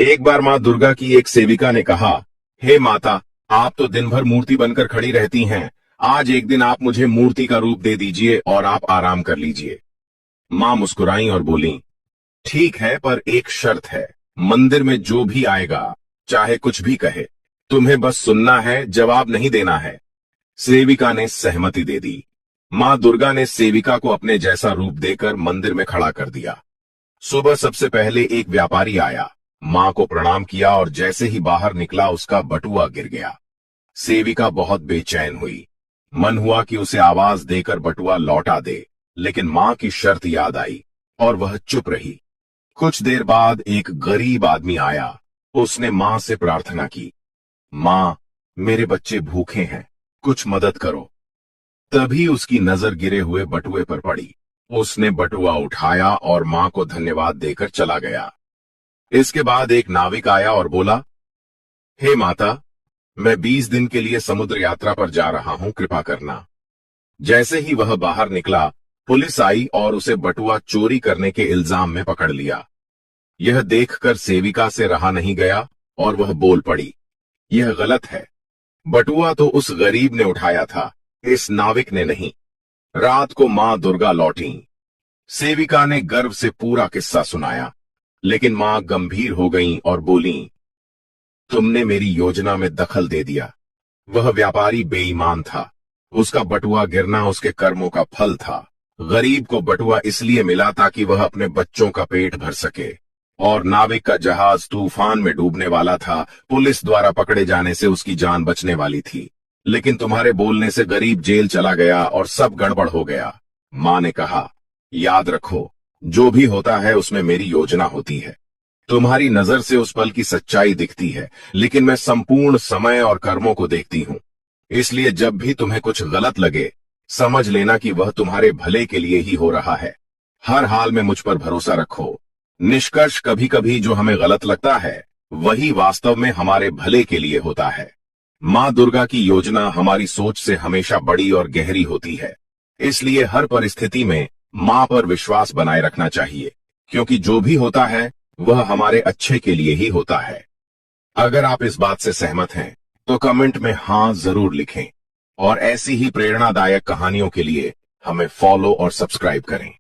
एक बार माँ दुर्गा की एक सेविका ने कहा, हे माता, आप तो दिन भर मूर्ति बनकर खड़ी रहती हैं। आज एक दिन आप मुझे मूर्ति का रूप दे दीजिए और आप आराम कर लीजिए। माँ मुस्कुराई और बोली, ठीक है, पर एक शर्त है। मंदिर में जो भी आएगा, चाहे कुछ भी कहे, तुम्हें बस सुनना है, जवाब नहीं देना है। सेविका ने सहमति दे दी। माँ दुर्गा ने सेविका को अपने जैसा रूप देकर मंदिर में खड़ा कर दिया। सुबह सबसे पहले एक व्यापारी आया, माँ को प्रणाम किया और जैसे ही बाहर निकला उसका बटुआ गिर गया। सेविका बहुत बेचैन हुई। मन हुआ कि उसे आवाज देकर बटुआ लौटा दे, लेकिन माँ की शर्त याद आई और वह चुप रही। कुछ देर बाद एक गरीब आदमी आया। उसने माँ से प्रार्थना की, माँ, मेरे बच्चे भूखे हैं, कुछ मदद करो। तभी उसकी नजर गिरे हुए बटुए पर पड़ी। उसने बटुआ उठाया और माँ को धन्यवाद देकर चला गया। इसके बाद एक नाविक आया और बोला, हे माता, मैं 20 दिन के लिए समुद्र यात्रा पर जा रहा हूं, कृपा करना। जैसे ही वह बाहर निकला, पुलिस आई और उसे बटुआ चोरी करने के इल्जाम में पकड़ लिया। यह देखकर सेविका से रहा नहीं गया और वह बोल पड़ी, यह गलत है। बटुआ तो उस गरीब ने उठाया था, इस नाविक ने नहीं। रात को माँ दुर्गा लौटी। सेविका ने गर्व से पूरा किस्सा सुनाया, लेकिन माँ गंभीर हो गईं और बोली, तुमने मेरी योजना में दखल दे दिया। वह व्यापारी बेईमान था। उसका बटुआ गिरना उसके कर्मों का फल था। गरीब को बटुआ इसलिए मिला ताकि वह अपने बच्चों का पेट भर सके, और नाविक का जहाज तूफान में डूबने वाला था। पुलिस द्वारा पकड़े जाने से उसकी जान बचने वाली थी, लेकिन तुम्हारे बोलने से गरीब जेल चला गया और सब गड़बड़ हो गया। माँ ने कहा, याद रखो, जो भी होता है उसमें मेरी योजना होती है। तुम्हारी नजर से उस पल की सच्चाई दिखती है, लेकिन मैं संपूर्ण समय और कर्मों को देखती हूँ। इसलिए जब भी तुम्हें कुछ गलत लगे, समझ लेना कि वह तुम्हारे भले के लिए ही हो रहा है। हर हाल में मुझ पर भरोसा रखो। निष्कर्ष कभी कभी जो हमें गलत लगता है, वही वास्तव में हमारे भले के लिए होता है। माँ दुर्गा की योजना हमारी सोच से हमेशा बड़ी और गहरी होती है। इसलिए हर परिस्थिति में माँ पर विश्वास बनाए रखना चाहिए, क्योंकि जो भी होता है वह हमारे अच्छे के लिए ही होता है। अगर आप इस बात से सहमत हैं, तो कमेंट में हाँ जरूर लिखें, और ऐसी ही प्रेरणादायक कहानियों के लिए हमें फॉलो और सब्सक्राइब करें।